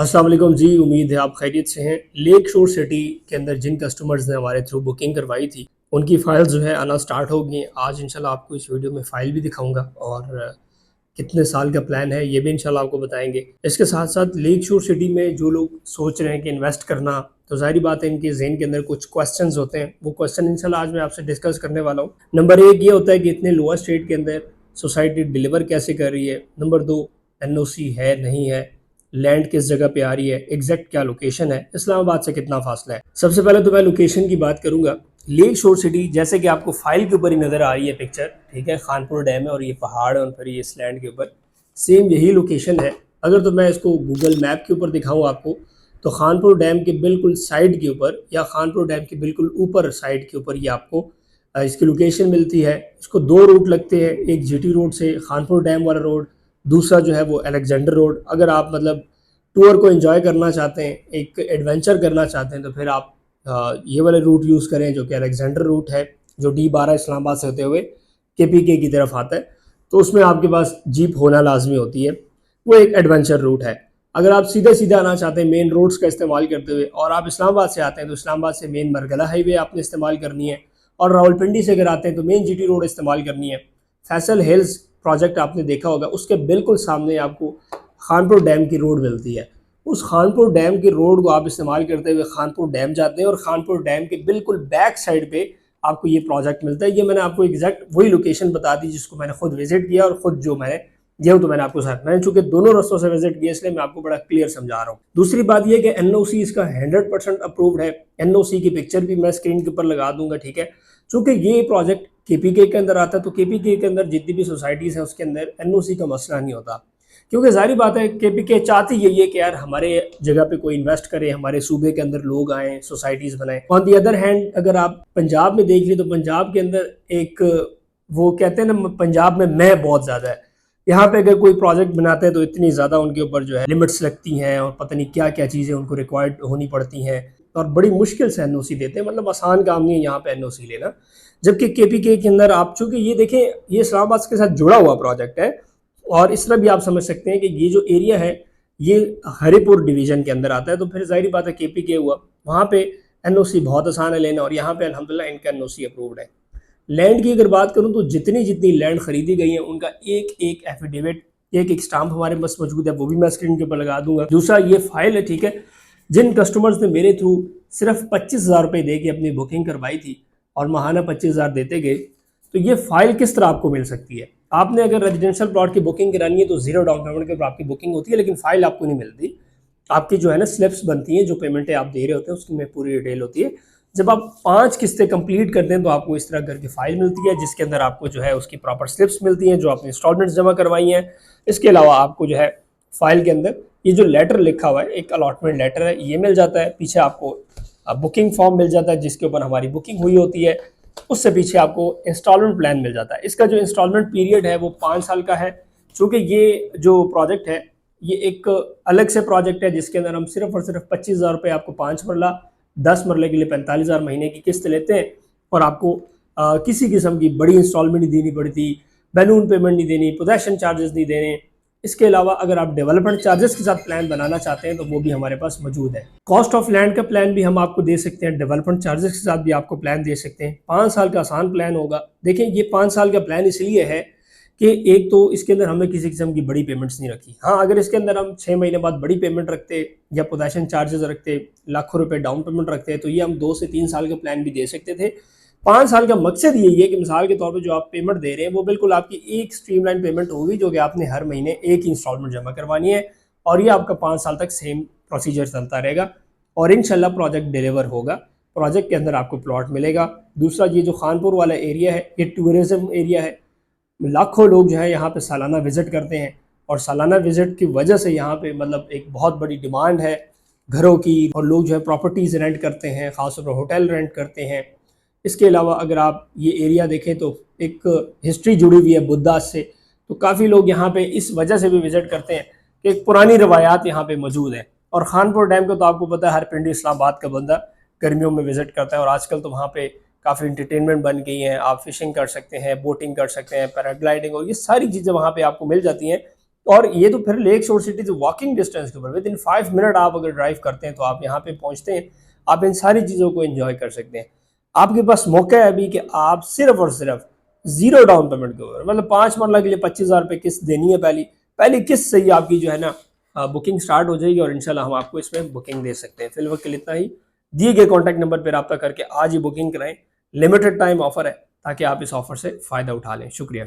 अस्सलाम वालेकुम जी। उम्मीद है आप खैरियत से हैं। लेक शोर सिटी के अंदर जिन कस्टमर्स ने हमारे थ्रू बुकिंग करवाई थी उनकी फ़ाइल्स जो है आना स्टार्ट हो गई हैं। आज इंशाल्लाह आपको इस वीडियो में फ़ाइल भी दिखाऊंगा और कितने साल का प्लान है ये भी इंशाल्लाह आपको बताएंगे। इसके साथ साथ लेक शोर सिटी में जो लोग सोच रहे हैं कि इन्वेस्ट करना, तो ज़ाहिर बात है इनके ज़हन के अंदर कुछ क्वेश्चंस होते हैं। वो क्वेश्चन इंशाल्लाह आज मैं आपसे डिस्कस करने वाला हूँ। नंबर एक ये होता है कि इतने लोएस्ट रेट के अंदर सोसाइटी डिलीवर कैसे कर रही है। नंबर दो, एनओसी है नहीं है, लैंड किस जगह पे आ रही है, एग्जैक्ट क्या लोकेशन है, इस्लामाबाद से कितना फासला है। सबसे पहले तो मैं लोकेशन की बात करूंगा। लेक शोर सिटी जैसे कि आपको फाइल के ऊपर ही नज़र आ रही है पिक्चर, ठीक है, खानपुर डैम है और ये पहाड़ है और फिर ये इस लैंड के ऊपर सेम यही लोकेशन है। अगर तो मैं इसको गूगल मैप के ऊपर दिखाऊं आपको, तो खानपुर डैम के बिल्कुल साइड के ऊपर या खानपुर डैम के बिल्कुल ऊपर साइड के ऊपर ये आपको इसकी लोकेशन मिलती है। इसको दो रूट लगते हैं, एक जीटी रोड से खानपुर डैम वाला रोड, दूसरा जो है वो अलेक्जेंडर रोड। अगर आप मतलब टूर को एंजॉय करना चाहते हैं, एक एडवेंचर करना चाहते हैं, तो फिर आप ये वाले रूट यूज़ करें जो कि अलेक्जेंडर रूट है, जो D12 इस्लामाबाद से होते हुए KPK की तरफ आता है। तो उसमें आपके पास जीप होना लाजमी होती है, वो एक एडवेंचर रूट है। अगर आप सीधे सीधे आना चाहते हैं मेन रोड्स का इस्तेमाल करते हुए और आप इस्लामाबाद से आते हैं, तो इस्लामाबाद से मेन मरगला हाईवे आपने इस्तेमाल करनी है, और रावलपिंडी से अगर आते हैं तो मेन GT रोड इस्तेमाल करनी है। फैसल हिल्स प्रोजेक्ट आपने देखा होगा, उसके बिल्कुल सामने आपको खानपुर डैम की रोड मिलती है। उस खानपुर डैम की रोड को आप इस्तेमाल करते हुए खानपुर डैम जाते हैं और खानपुर डैम के बिल्कुल बैक साइड पे आपको ये प्रोजेक्ट मिलता है। ये मैंने आपको एग्जैक्ट वही लोकेशन बता दी जिसको मैंने खुद विजिट किया और खुद जो मैंने ये तो मैंने आपको साथ मैंने चूंकि दोनों रास्तों से विजिट किया इसलिए मैं आपको बड़ा क्लियर समझा रहा हूँ। दूसरी बात ये कि एनओसी इसका 100% अप्रूव्ड है। एनओसी की पिक्चर भी मैं स्क्रीन के ऊपर लगा दूंगा, ठीक है। चूंकि ये प्रोजेक्ट KPK के अंदर आता है, तो KPK के अंदर जितनी भी सोसाइटीज है उसके अंदर एनओसी का मसला नहीं होता, क्योंकि जाहिर बात है KPK चाहती यही है कि यार हमारे जगह पे कोई इन्वेस्ट करे, हमारे सूबे के अंदर लोग आए, सोसाइटीज बनाए। ऑन दी अदर हैंड अगर आप पंजाब में देख लें तो पंजाब के अंदर एक वो कहते हैं ना, पंजाब में मैं बहुत ज्यादा है। यहाँ पे अगर कोई प्रोजेक्ट बनाते हैं तो इतनी ज्यादा उनके ऊपर जो है लिमिट्स लगती हैं और पता नहीं क्या क्या चीजें उनको रिक्वायर्ड होनी पड़ती हैं और बड़ी मुश्किल से एनओसी देते हैं। मतलब आसान काम नहीं है यहाँ पे एनओसी लेना। जबकि KPK के अंदर आप चूंकि ये देखें, ये इस्लामाबाद के साथ जुड़ा हुआ प्रोजेक्ट है और इस तरह भी आप समझ सकते हैं कि ये जो एरिया है ये हरिपुर डिवीजन के अंदर आता है। तो फिर जाहिर बात है KPK हुआ, वहाँ पे एनओसी बहुत आसान है लेना और यहाँ पे अल्हम्दुलिल्लाह इनका एनओसी अप्रूव्ड है। लैंड की अगर बात करूं तो जितनी जितनी लैंड खरीदी गई है उनका एक एक एफिडेविट, एक एक स्टाम्प हमारे पास मौजूद है, वो भी मैं स्क्रीन के ऊपर लगा दूंगा। दूसरा ये फाइल है, ठीक है। जिन कस्टमर्स ने मेरे थ्रू सिर्फ 25,000 रुपये दे के अपनी बुकिंग करवाई थी और माहाना 25,000 देते गए, तो ये फाइल किस तरह आपको मिल सकती है। आपने अगर रेजिडेंशियल प्लॉट की बुकिंग करानी है तो जीरो डाउन पेमेंट के ऊपर आपकी बुकिंग होती है, लेकिन फाइल आपको नहीं मिलती। आपकी जो है ना स्लिप्स बनती हैं, जो पेमेंटें आप दे रहे होते हैं उसकी में पूरी डिटेल होती है। जब आप 5 किस्तें कंप्लीट करते हैं तो आपको इस तरह करके फाइल मिलती है जिसके अंदर आपको जो है उसकी प्रॉपर स्लिप्स मिलती हैं जो आपने इंस्टॉलमेंट्स जमा करवाई हैं। इसके अलावा आपको जो है फाइल के अंदर ये जो लेटर लिखा हुआ है, एक अलॉटमेंट लेटर है, ये मिल जाता है। पीछे आपको बुकिंग फॉर्म मिल जाता है जिसके ऊपर हमारी बुकिंग हुई होती है। उससे पीछे आपको इंस्टॉलमेंट प्लान मिल जाता है। इसका जो इंस्टॉलमेंट पीरियड है वो 5 साल का है। चूँकि ये जो प्रोजेक्ट है ये एक अलग से प्रोजेक्ट है जिसके अंदर हम सिर्फ और सिर्फ 25,000 रुपये आपको 5 मरला, 10 मरले के लिए 45,000 महीने की किस्त लेते हैं और आपको किसी किस्म की बड़ी इंस्टॉलमेंट नहीं देनी पड़ती, बैलून पेमेंट नहीं देनी, पोजेशन चार्जेस नहीं देने। इसके अलावा अगर आप डेवलपमेंट चार्जेस के साथ प्लान बनाना चाहते हैं तो वो भी हमारे पास मौजूद है। कॉस्ट ऑफ लैंड का प्लान भी हम आपको दे सकते हैं, डेवलपमेंट चार्जेस के साथ भी आपको प्लान दे सकते हैं। 5 साल का आसान प्लान होगा। देखिए ये 5 साल का प्लान इसलिए है कि एक तो इसके अंदर हमने किसी किस्म की बड़ी पेमेंट्स नहीं रखी। हाँ, अगर इसके अंदर हम 6 महीने बाद बड़ी पेमेंट रखते या पोजेशन चार्जेस रखते, लाखों रुपए डाउन पेमेंट रखते हैं, तो ये हम 2 से 3 साल का प्लान भी दे सकते थे। 5 साल का मकसद यही है कि मिसाल के तौर पे जो आप पेमेंट दे रहे हैं वो बिल्कुल आपकी एक स्ट्रीमलाइन पेमेंट होगी जो कि आपने हर महीने एक ही इंस्टॉलमेंट जमा करवानी है और ये आपका 5 साल तक सेम प्रोसीजर चलता रहेगा और इंशाल्लाह प्रोजेक्ट डिलीवर होगा। प्रोजेक्ट के अंदर आपको प्लॉट मिलेगा। दूसरा, ये जो खानपुर वाला एरिया है ये टूरिज्म एरिया है। लाखों लोग जो है यहाँ पे सालाना विजिट करते हैं और सालाना विजिट की वजह से यहाँ पे मतलब एक बहुत बड़ी डिमांड है घरों की और लोग जो है प्रॉपर्टीज़ रेंट करते हैं, ख़ासतौर पर होटल रेंट करते हैं। इसके अलावा अगर आप ये एरिया देखें तो एक हिस्ट्री जुड़ी हुई है बुद्धा से, तो काफ़ी लोग यहाँ पे इस वजह से भी विजिट करते हैं कि एक पुरानी रवायात यहाँ पे मौजूद है। और खानपुर डैम को तो आपको पता है हर पिंडी इस्लामाबाद का बंदा गर्मियों में विजिट करता है और आजकल तो वहाँ पे काफ़ी इंटरटेनमेंट बन गई हैं। आप फिशिंग कर सकते हैं, बोटिंग कर सकते हैं, पैराग्लाइडिंग और ये सारी चीज़ें वहाँ पे आपको मिल जाती हैं और ये तो फिर लेक शोर सिटी जो वॉकिंग डिस्टेंस के ऊपर, विद इन 5 मिनट आप अगर ड्राइव करते हैं तो आप यहाँ पे पहुँचते हैं। आप इन सारी चीज़ों को एंजॉय कर सकते हैं। आपके पास मौका है अभी कि आप सिर्फ और सिर्फ जीरो डाउन पेमेंट के ऊपर, मतलब 5 मरला के लिए 25,000 रुपये किस्त देनी है। पहली किस्त से ही आपकी जो है ना बुकिंग स्टार्ट हो जाएगी और इंशाल्लाह हम आपको इसमें बुकिंग दे सकते हैं। फिलहाल के लिए इतना ही। दिए गए कॉन्टैक्ट नंबर पर रब्ता करके आज ही बुकिंग कराएं। लिमिटेड टाइम ऑफर है ताकि आप इस ऑफर से फ़ायदा उठा लें। शुक्रिया।